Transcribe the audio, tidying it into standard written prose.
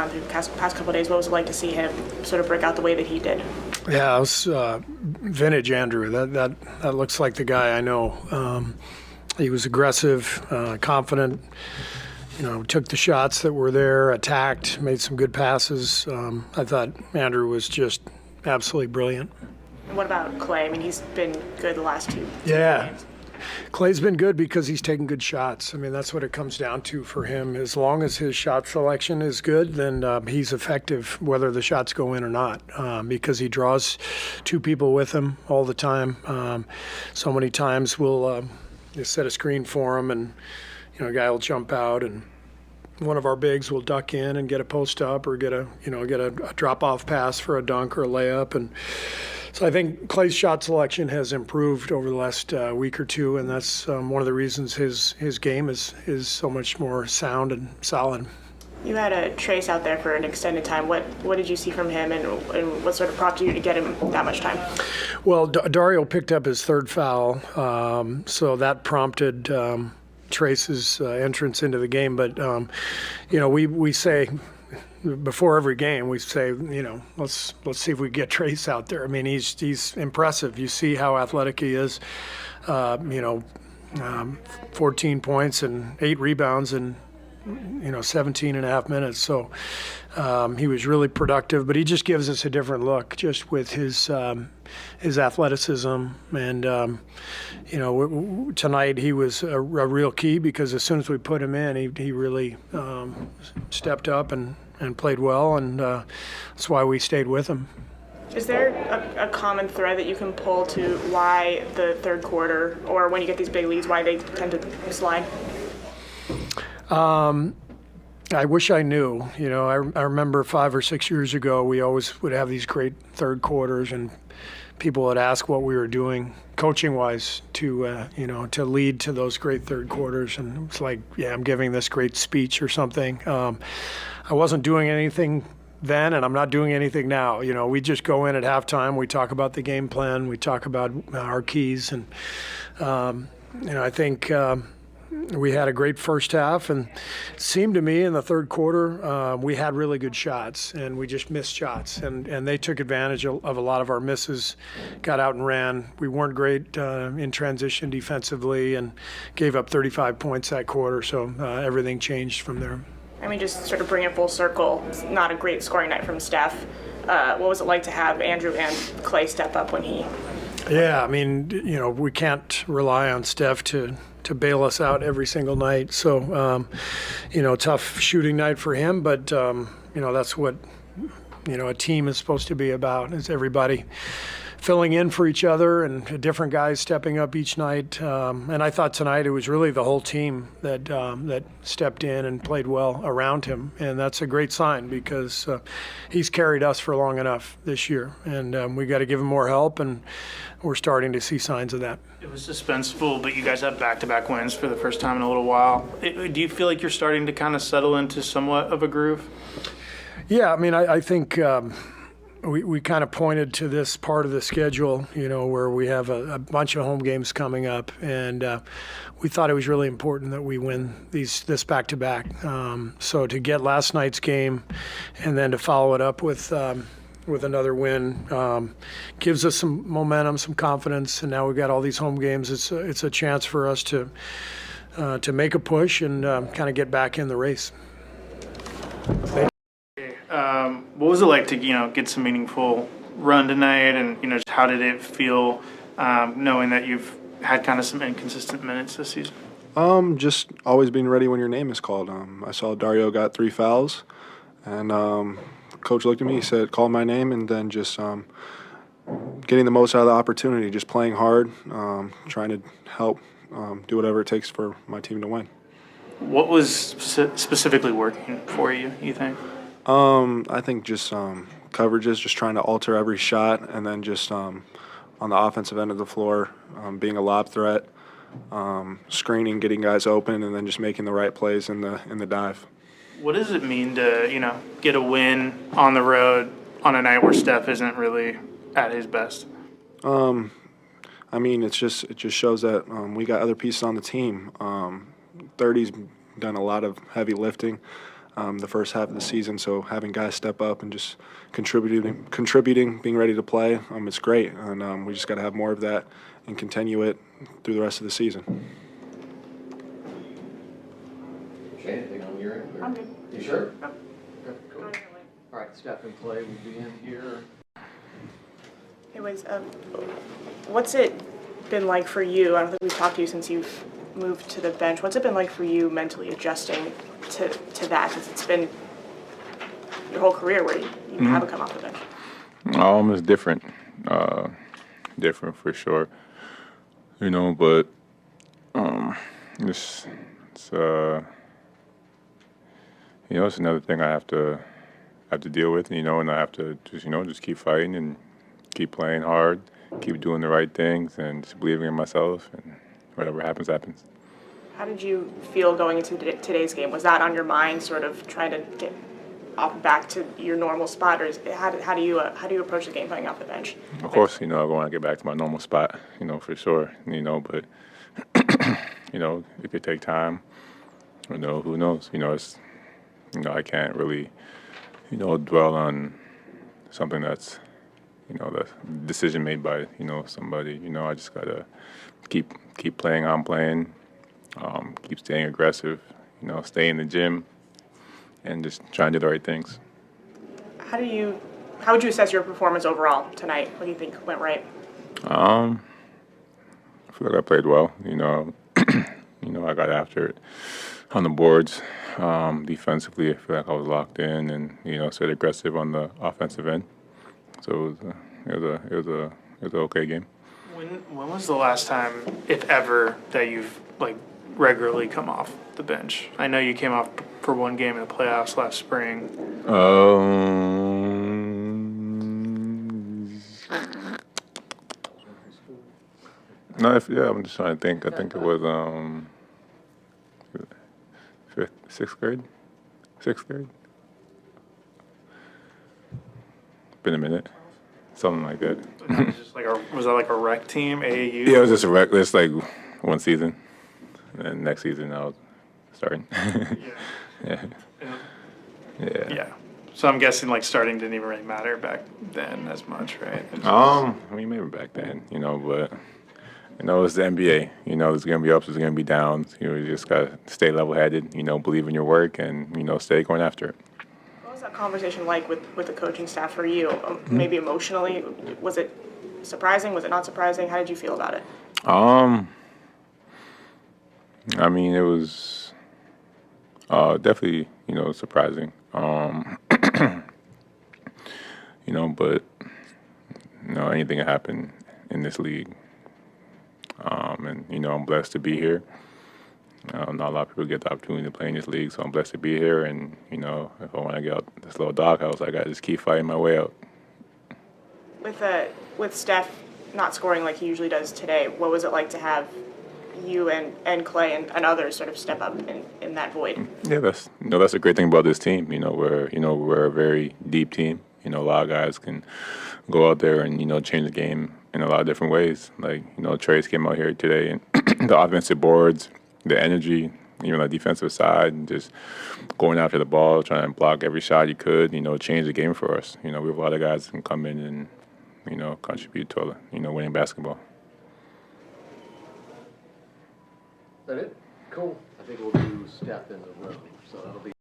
gone through the past couple of days. What was it like to see him sort of break out the way that he did? Yeah, it was vintage Andrew. That looks like the guy I know. He was aggressive, confident. Took the shots that were there, attacked, made some good passes. I thought Andrew was just absolutely brilliant. And what about Clay? I mean, he's been good the last two games. Clay's been good because he's taking good shots. I mean, that's what it comes down to for him. As long as his shot selection is good, then he's effective whether the shots go in or not, because he draws two people with him all the time. So many times we'll just set a screen for him, and a guy will jump out, and one of our bigs will duck in and get a post up or get a drop off pass for a dunk or a layup. And so I think Clay's shot selection has improved over the last week or two, and that's one of the reasons his game is so much more sound and solid. You had a Trayce out there for an extended time. What did you see from him, and what sort of prompted you to get him that much time? Well, Dario picked up his third foul, so that prompted Trayce's entrance into the game. But we say before every game, we say, let's see if we get Trayce out there. I mean, he's impressive. You see how athletic he is. 14 points and 8 rebounds and 17 and a half minutes. So he was really productive, but he just gives us a different look just with his athleticism. And, tonight he was a real key because as soon as we put him in, he really stepped up and played well. And that's why we stayed with him. Is there a common thread that you can pull to why the third quarter, or when you get these big leads, why they tend to slide? I wish I knew. I remember 5 or 6 years ago, we always would have these great third quarters, and people would ask what we were doing coaching-wise to lead to those great third quarters. And it's like, I'm giving this great speech or something. I wasn't doing anything then, and I'm not doing anything now. We just go in at halftime. We talk about the game plan. We talk about our keys, and I think. We had a great first half, and it seemed to me in the third quarter we had really good shots, and we just missed shots, and they took advantage of a lot of our misses, got out and ran. We weren't great in transition defensively and gave up 35 points that quarter, so everything changed from there. I mean, just sort of bring it full circle, it's not a great scoring night from Steph. What was it like to have Andrew and Clay step up when he... Yeah, I mean, we can't rely on Steph to bail us out every single night. So, tough shooting night for him, but, that's what, a team is supposed to be about, is everybody filling in for each other and different guys stepping up each night. And I thought tonight it was really the whole team that stepped in and played well around him. And that's a great sign because he's carried us for long enough this year. And we got to give him more help, and we're starting to see signs of that. It was suspenseful, but you guys have back-to-back wins for the first time in a little while. Do you feel like you're starting to kind of settle into somewhat of a groove? Yeah, I mean, I think we kind of pointed to this part of the schedule, where we have a bunch of home games coming up, and we thought it was really important that we win this back-to-back. So to get last night's game and then to follow it up with another win gives us some momentum, some confidence, and now we've got all these home games. It's a chance for us to make a push and kind of get back in the race. What was it like to get some meaningful run tonight, and just how did it feel knowing that you've had kind of some inconsistent minutes this season? Just always being ready when your name is called. I saw Dario got 3 fouls, and coach looked at me, he said, call my name, and then just getting the most out of the opportunity, just playing hard, trying to help do whatever it takes for my team to win. What was specifically working for you, you think? I think just coverages, just trying to alter every shot, and then just on the offensive end of the floor, being a lob threat, screening, getting guys open, and then just making the right plays in the dive. What does it mean to, get a win on the road on a night where Steph isn't really at his best? I mean, it just shows that we got other pieces on the team. 30's done a lot of heavy lifting. the first half of the season. So having guys step up and just contributing, being ready to play, it's great. And we just got to have more of that and continue it through the rest of the season. Shane, anything on your end? I'm good. You sure? Yep. Okay, cool. All right, Steph and Clay will be in here. Anyways, what's it been like for you? I don't think we've talked to you since you've moved to the bench. What's it been like for you mentally adjusting to that? Because it's been your whole career where you haven't come off the bench. It's different. Different for sure. But it's it's another thing I have to deal with, and I have to just keep fighting and keep playing hard, keep doing the right things, and just believing in myself, and whatever happens, happens. How did you feel going into today's game? Was that on your mind, sort of trying to get back to your normal spot, or how do you approach the game playing off the bench? Of course, I want to get back to my normal spot, for sure, but it could take time. Who knows? It's I can't really, dwell on something that's, the decision made by, somebody. I just gotta keep playing on playing, keep staying aggressive, stay in the gym, and just trying to do the right things. How would you assess your performance overall tonight? What do you think went right? I feel like I played well. I got after it on the boards. Defensively, I feel like I was locked in and stayed aggressive on the offensive end. So it was an okay game. When was the last time, if ever, that you've regularly come off the bench? I know you came off for one game in the playoffs last spring. I'm just trying to think. I think it was sixth grade. Been a minute, something like that. That was just was that like a rec team, AAU? Yeah, it was just a rec. It's like one season, and next season I was starting. Yeah. So I'm guessing starting didn't even really matter back then as much, right? Maybe back then, but it's the NBA. There's gonna be ups, there's gonna be downs. You just gotta stay level-headed. Believe in your work, and stay going after it. What was that conversation like with the coaching staff for you? Maybe emotionally, was it surprising? Was it not surprising? How did you feel about it? It was definitely surprising. But anything can happen in this league. And I'm blessed to be here. Not a lot of people get the opportunity to play in this league, so I'm blessed to be here. And if I want to get out this little doghouse, I got to just keep fighting my way out. With Steph not scoring like he usually does today, what was it like to have you and Clay and others sort of step up in that void? Yeah, that's a great thing about this team. We're a very deep team. A lot of guys can go out there and change the game in a lot of different ways. Trayce came out here today, and the offensive boards, the energy, even the defensive side, and just going after the ball, trying to block every shot you could, change the game for us. We have a lot of guys that can come in and, contribute to, winning basketball. Is that it? Cool. I think we'll do Steph in the room, so that'll be